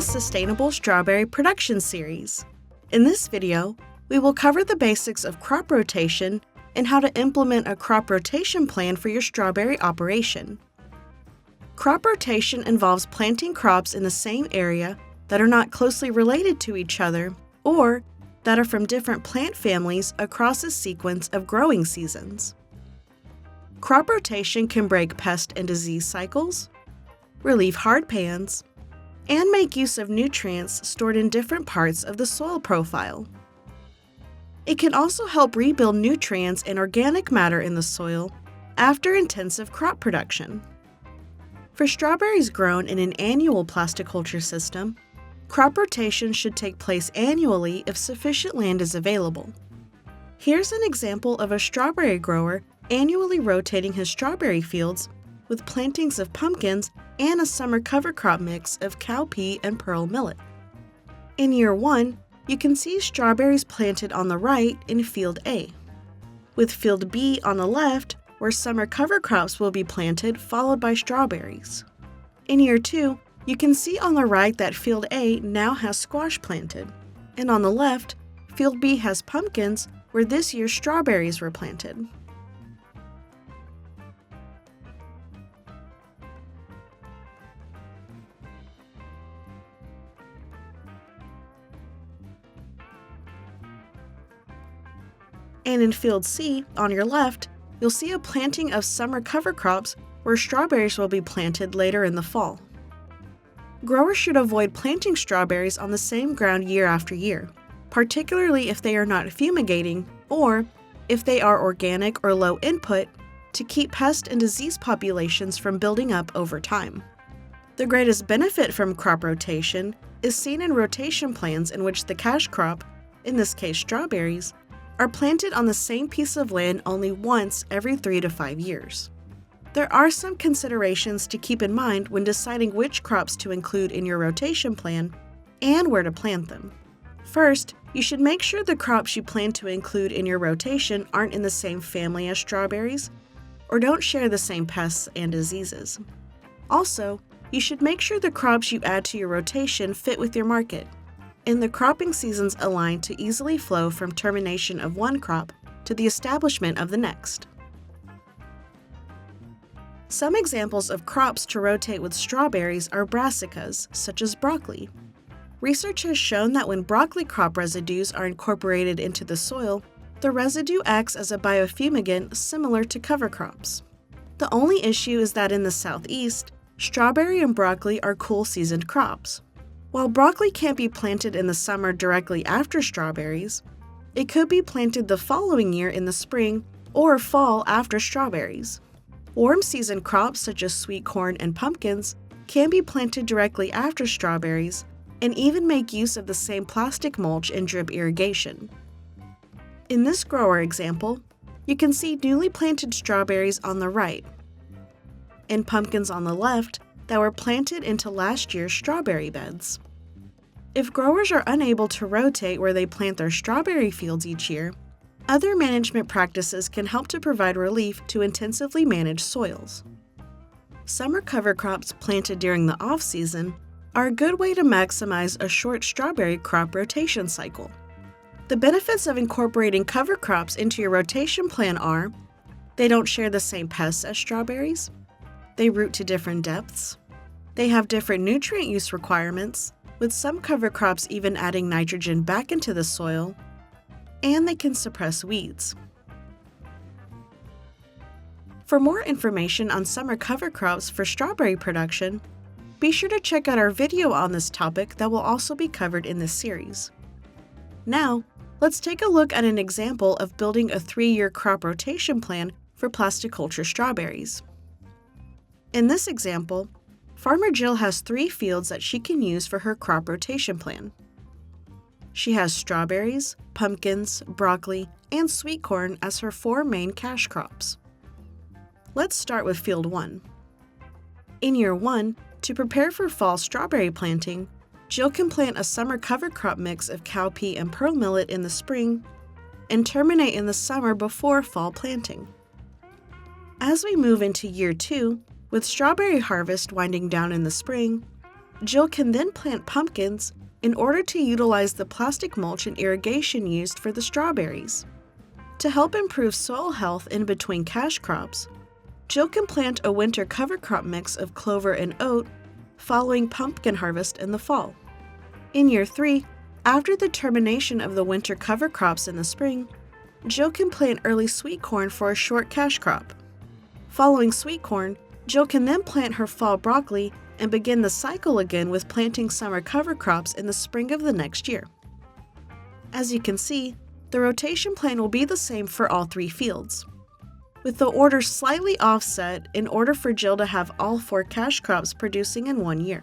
Sustainable Strawberry Production series. In this video, we will cover the basics of crop rotation and how to implement a crop rotation plan for your strawberry operation. Crop rotation involves planting crops in the same area that are not closely related to each other or that are from different plant families across a sequence of growing seasons. Crop rotation can break pest and disease cycles, relieve hard pans, and make use of nutrients stored in different parts of the soil profile. It can also help rebuild nutrients and organic matter in the soil after intensive crop production. For strawberries grown in an annual plasticulture system, crop rotation should take place annually if sufficient land is available. Here's an example of a strawberry grower annually rotating his strawberry fields with plantings of pumpkins and a summer cover crop mix of cowpea and pearl millet. In year 1, you can see strawberries planted on the right in Field A, with Field B on the left where summer cover crops will be planted followed by strawberries. In year 2, you can see on the right that Field A now has squash planted, and on the left, Field B has pumpkins where this year's strawberries were planted. And in Field C, on your left, you'll see a planting of summer cover crops where strawberries will be planted later in the fall. Growers should avoid planting strawberries on the same ground year after year, particularly if they are not fumigating or if they are organic or low input, to keep pest and disease populations from building up over time. The greatest benefit from crop rotation is seen in rotation plans in which the cash crop, in this case strawberries, are planted on the same piece of land only once every 3 to 5 years. There are some considerations to keep in mind when deciding which crops to include in your rotation plan and where to plant them. First, you should make sure the crops you plan to include in your rotation aren't in the same family as strawberries or don't share the same pests and diseases. Also, you should make sure the crops you add to your rotation fit with your market, and the cropping seasons align to easily flow from termination of one crop to the establishment of the next. Some examples of crops to rotate with strawberries are brassicas, such as broccoli. Research has shown that when broccoli crop residues are incorporated into the soil, the residue acts as a biofumigant similar to cover crops. The only issue is that in the southeast, strawberry and broccoli are cool-seasoned crops. While broccoli can't be planted in the summer directly after strawberries, it could be planted the following year in the spring or fall after strawberries. Warm-season crops such as sweet corn and pumpkins can be planted directly after strawberries and even make use of the same plastic mulch and drip irrigation. In this grower example, you can see newly planted strawberries on the right and pumpkins on the left that were planted into last year's strawberry beds. If growers are unable to rotate where they plant their strawberry fields each year, other management practices can help to provide relief to intensively manage soils. Summer cover crops planted during the off-season are a good way to maximize a short strawberry crop rotation cycle. The benefits of incorporating cover crops into your rotation plan are: they don't share the same pests as strawberries, they root to different depths, they have different nutrient use requirements, with some cover crops even adding nitrogen back into the soil, and they can suppress weeds. For more information on summer cover crops for strawberry production, be sure to check out our video on this topic that will also be covered in this series. Now, let's take a look at an example of building a 3-year crop rotation plan for plasticulture strawberries. In this example, Farmer Jill has 3 fields that she can use for her crop rotation plan. She has strawberries, pumpkins, broccoli, and sweet corn as her 4 main cash crops. Let's start with Field 1. In year 1, to prepare for fall strawberry planting, Jill can plant a summer cover crop mix of cowpea and pearl millet in the spring and terminate in the summer before fall planting. As we move into year 2, with strawberry harvest winding down in the spring, Jill can then plant pumpkins in order to utilize the plastic mulch and irrigation used for the strawberries. To help improve soil health in between cash crops, Jill can plant a winter cover crop mix of clover and oat following pumpkin harvest in the fall. In year 3, after the termination of the winter cover crops in the spring, Jill can plant early sweet corn for a short cash crop. Following sweet corn, Jill can then plant her fall broccoli and begin the cycle again with planting summer cover crops in the spring of the next year. As you can see, the rotation plan will be the same for all 3 fields, with the order slightly offset in order for Jill to have all 4 cash crops producing in 1 year.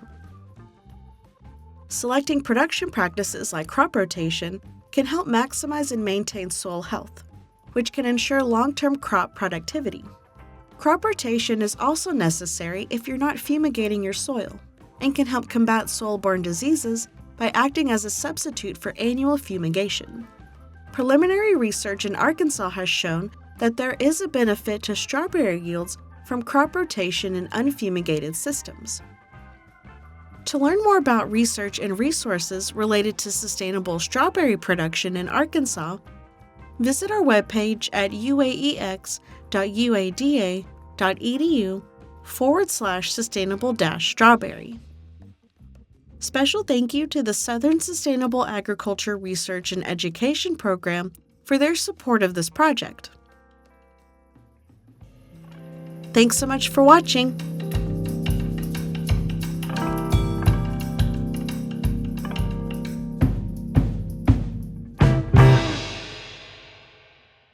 Selecting production practices like crop rotation can help maximize and maintain soil health, which can ensure long-term crop productivity. Crop rotation is also necessary if you're not fumigating your soil and can help combat soil-borne diseases by acting as a substitute for annual fumigation. Preliminary research in Arkansas has shown that there is a benefit to strawberry yields from crop rotation in unfumigated systems. To learn more about research and resources related to sustainable strawberry production in Arkansas, visit our webpage at uaex.uada.edu/sustainable-strawberry. Special thank you to the Southern Sustainable Agriculture Research and Education Program for their support of this project. Thanks so much for watching.